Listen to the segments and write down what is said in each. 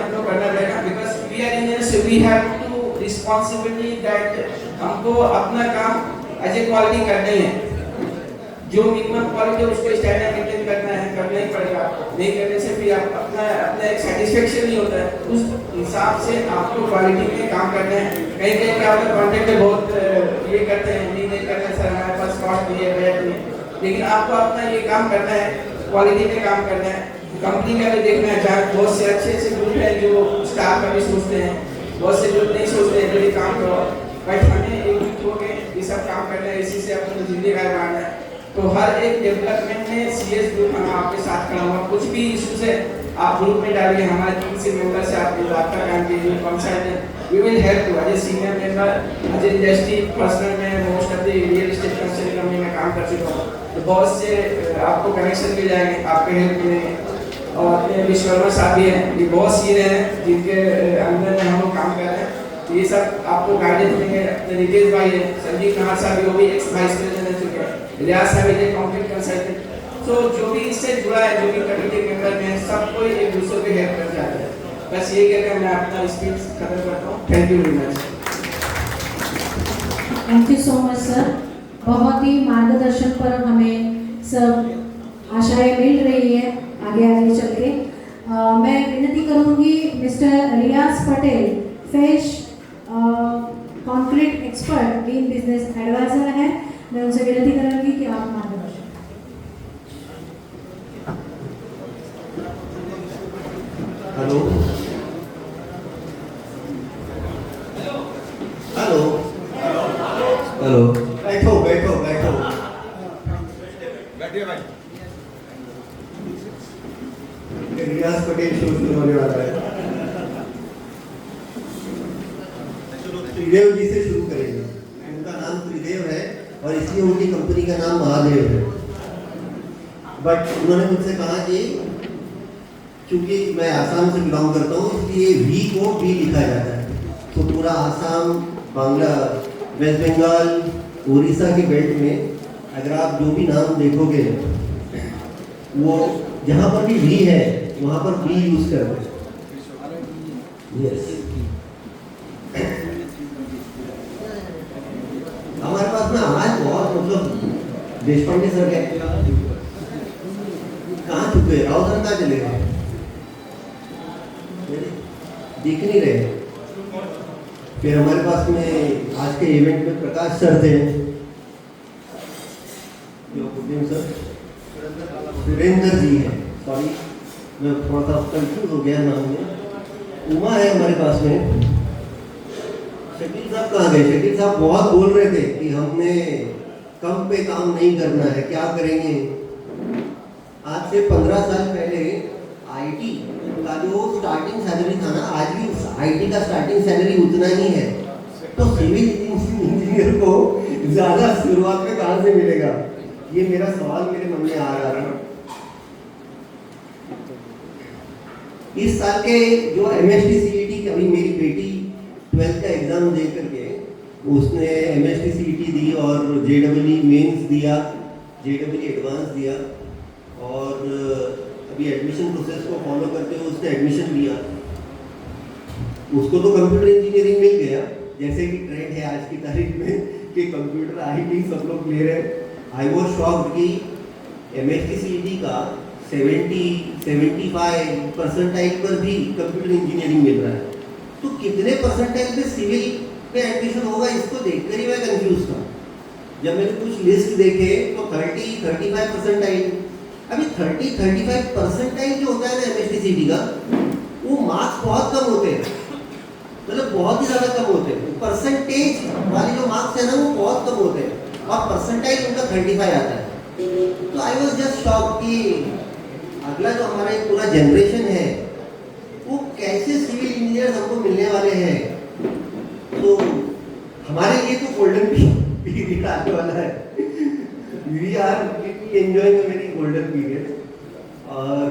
हमको करना पड़ेगा, because we are engineers, we have to responsibility that हमको अपना काम एज ए क्वालिटी करना ही है। जो मिनिमम क्वालिटी उसको स्टैंडर्ड मेंटेन करना है, करना ही पड़ेगा। नहीं करने से फिर आप अपना एक सेटिस्फेक्शन नहीं होता है। उस हिसाब से आपको क्वालिटी में काम करना है। कहीं कहीं क्या होता है, कॉन्ट्रैक्टर बहुत ये करते हैं, नहीं करना सर हमारे पास कॉस्ट नहीं है, बैठ नहीं, लेकिन आपको अपना ये काम करना है, क्वालिटी में काम करना है। कंपनी का भी देखना है, जहाँ बहुत से अच्छे ग्रुप है जो स्टाफ का भी सोचते हैं, बहुत से जो नहीं सोचते हैं जो ये काम करो, बट हमें एक ग्रुप हो के ये सब काम करना है, इसी से अपनी जिंदगी का बढ़ाना है। तो हर एक डेवलपमेंट में सीएस ग्रुप हम आपके साथ खड़ा हुआ। कुछ भी इश्यूज है आप ग्रुप में डालिए, हमारे 3 से मेंबर से आप आपका काम कीजिए, consultant we will help you as a senior member, as a industry personal में most of the real estate consulting company में काम कर चुका हूँ, तो बहुत से आपको कनेक्शन मिल जाएंगे, आपके हेल्प मिलेंगे। और अपने विश्वकर्मा साहब भी हैं, ये बहुत सीनियर हैं जिनके अंदर में हम लोग काम कर रहे हैं, तो ये सब आपको गाइडेंस देंगे। अपने रितेश भाई है, संजीव नाहर साहब भी, वो भी एक्स वाइस प्रेसिडेंट रह चुके हैं, रियाज साहब है कॉन्फ्लिक्ट कंसल्टेंट। तो जो भी इससे जुड़ा है, जो भी कमेटी मेंबर में, सबको एक दूसरे को हेल्प कर जाता है। बस ये कहकर मैं अपना स्पीच खत्म करता हूँ। Thank you very much. Thank you so much sir. बहुत ही मार्गदर्शन पर हमें सब आशाएं मिल रही है आगे आगे चल के। मैं विनती करूंगी मिस्टर रियाज पटेल, फेश कॉन्क्रीट एक्सपर्ट, लीन बिजनेस एडवाइजर है, मैं उनसे विनती करूंगी कि आप मार्गदर्शन। हेलो हेलो हेलो, बैठो बैठो बैठो, बैठिए भाई। रियाज पटेल शो शुरू होने वाला है। त्रिदेव जी से शुरू करेंगे। उनका नाम त्रिदेव है और इसलिए उनकी कंपनी का नाम महादेव है। बट उन्होंने मुझसे कहा कि क्योंकि मैं आसाम से बिलोंग करता हूँ, इसलिए वी को बी लिखा जाता है, तो पूरा आसाम, बांग्ला, वेस्ट बंगाल, उड़ीसा के बेल्ट में अगर आप जो भी नाम देखोगे, वो जहाँ पर भी वी है वहाँ पर बी यूज करते हैं। यस, हमारे पास में आज बहुत मतलब देशपांडे सर है, कहाँ चुके, राव सर कहाँ चले गए, दिख नहीं रहे। फिर हमारे पास में आज के इवेंट में प्रकाश सर थे, सर सुरेंद्र जी हैं, सॉरी मैं थोड़ा सा कंफ्यूज हो गया नाम में। उमा है हमारे पास में। शकील साहब कहाँ गए? शकील साहब बहुत बोल रहे थे कि हमने कम पे काम नहीं करना है, क्या करेंगे। आज से 15 साल पहले आईटी का जो स्टार्टिंग सैलरी था ना, आज भी आईटी का स्टार्टिंग सैलरी उतना ही है। तो सिविल इंजीनियर को ज्यादा शुरुआत में कहाँ से मिलेगा? ये मेरा सवाल मेरे मन में आ रहा है। इस साल के जो एमएसटी सीईटी की, अभी मेरी बेटी 12th का एग्जाम दे करके उसने एमएसटी सीईटी दी और जेडब्ल्यू मेंस दिया, जेडब्ल्यू एडवांस दिया, और अभी एडमिशन प्रोसेस को फॉलो करते हुए उसने एडमिशन लिया। उसको तो कंप्यूटर इंजीनियरिंग मिल गया, जैसे कि ट्रेंड है आज की तारीख में कि कंप्यूटर आईटी सब लोग ले रहे हैं। आई वॉज शॉक्ड कि एमएसटी सीईटी का 70-75 परसेंटाइल पर भी कंप्यूटर इंजीनियरिंग मिल रहा है, तो कितने परसेंटाइल पे सिविल पे एडमिशन होगा, इसको देखकर ही मैं कंफ्यूज था। जब मैंने कुछ लिस्ट देखे तो 30-35 परसेंटाइल, अभी 30-35 परसेंटाइल जो होता है ना एमएसटी सीईटी का, वो मार्क्स बहुत कम होते हैं, मतलब बहुत ही ज़्यादा कम होते हैं। परसेंटेज वाले जो मार्क्स है ना वो बहुत कम होते हैं और परसेंटाइल उनका 35 आता है। तो आई वॉज जस्ट शॉक कि अगला जो हमारा एक पूरा जनरेशन है वो कैसे सिविल इंजीनियर हमको मिलने वाले हैं। तो हमारे लिए तो गोल्डन पीरियड आने वाला है। We are enjoying a very golden period. और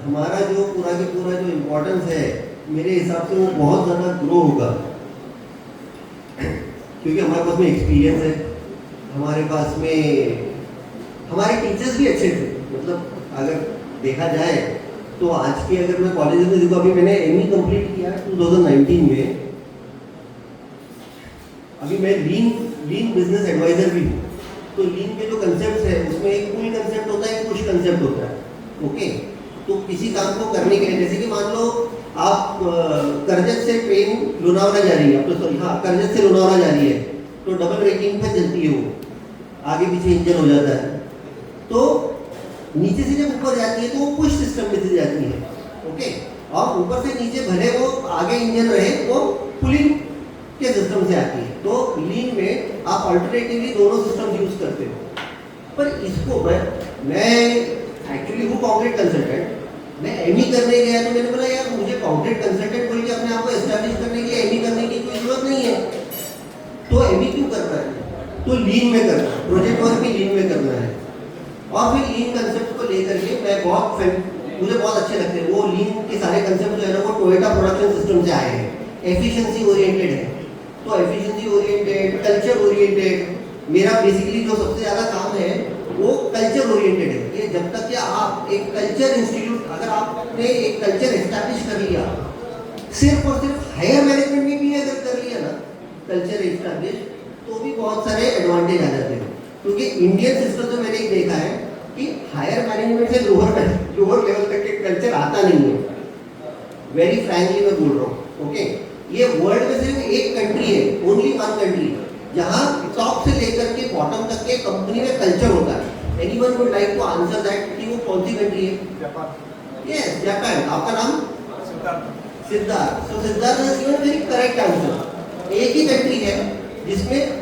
हमारा जो पूरा के पूरा जो इम्पोर्टेंस है मेरे हिसाब से वो बहुत ज़्यादा ग्रो होगा, क्योंकि हमारे पास में एक्सपीरियंस है, हमारे पास में हमारे टीचर्स भी अच्छे थे। मतलब अगर देखा जाए तो आज के अगर मैं कॉलेज में देखो, अभी मैंने एमई कंप्लीट किया 2019 में, अभी मैं लीन बिजनेस एडवाइजर भी हूँ। तो लीन के जो कंसेप्ट है उसमें एक पुल कंसेप्ट होता है, एक पुश कंसेप्ट होता है। ओके, तो किसी काम को करने के लिए, जैसे कि मान लो आप करजत से ट्रेन लोनावला जा रही है, तो सॉरी हाँ, करजत से लोनावला जा रही है, तो डबल रेकिंग पे चलती है, वो आगे पीछे इंजन हो जाता है। तो नीचे से जब ऊपर जाती है तो वो पुश सिस्टम में से जाती है। ओके, और ऊपर से नीचे भले वो आगे इंजन रहे, वो पुलिंग के सिस्टम से आती है। तो लीन में आप अल्टरनेटिवली दोनों सिस्टम यूज करते हो। पर इसको मैं एक्चुअली हूँ कॉन्क्रीट कंसल्टेंट, मैं एमई करने गया तो मैंने बोला यार मुझे कॉन्क्रीट कंसल्टेंट बोल के अपने आप को एस्टैब्लिश करने के लिए एमई करने की कोई जरूरत नहीं है। तो एमई क्यों करना है? तो लीन में करना है, प्रोजेक्ट वर्क भी लीन में करना है। और फिर लीन कंसेप्ट को लेकर के मुझे बहुत अच्छे लगते हैं वो लीन के सारे कंसेप्ट जो है ना, वो टोयोटा प्रोडक्शन सिस्टम से आए हैं। एफिशिएंसी ओरिएंटेड है, तो एफिशिएंसी ओरिएंटेड, कल्चर ओरिएंटेड, मेरा बेसिकली जो सबसे ज़्यादा काम है वो कल्चर ओरिएंटेड है। कि जब तक कि आप एक कल्चर इंस्टीट्यूट, अगर आपने एक कल्चर एस्टैब्लिश कर लिया, सिर्फ और सिर्फ हायर मैनेजमेंट में भी अगर कर लिया ना कल्चर एस्टैब्लिश, तो भी बहुत सारे एडवांटेज आ जाते हैं। क्योंकि इंडियन सिस्टम में मैंने देखा है कि हायर मैनेजमेंट से लोअर लेवल तक के कल्चर आता नहीं है। वेरी फ्रैंकली मैं बोल रहा हूँ। ओके, ये वर्ल्ड में सिर्फ एक कंट्री है, ओनली वन कंट्री, जहाँ टॉप से लेकर के बॉटम तक के कंपनी में कल्चर होता है। Anyone would like to answer that कि वो कौन सी कंट्री है? जापान। Yes, Japan. आपका नाम? सिद्धार्थ। तो Siddharth is given very correct answer. एक ही कंट्री है जिसमें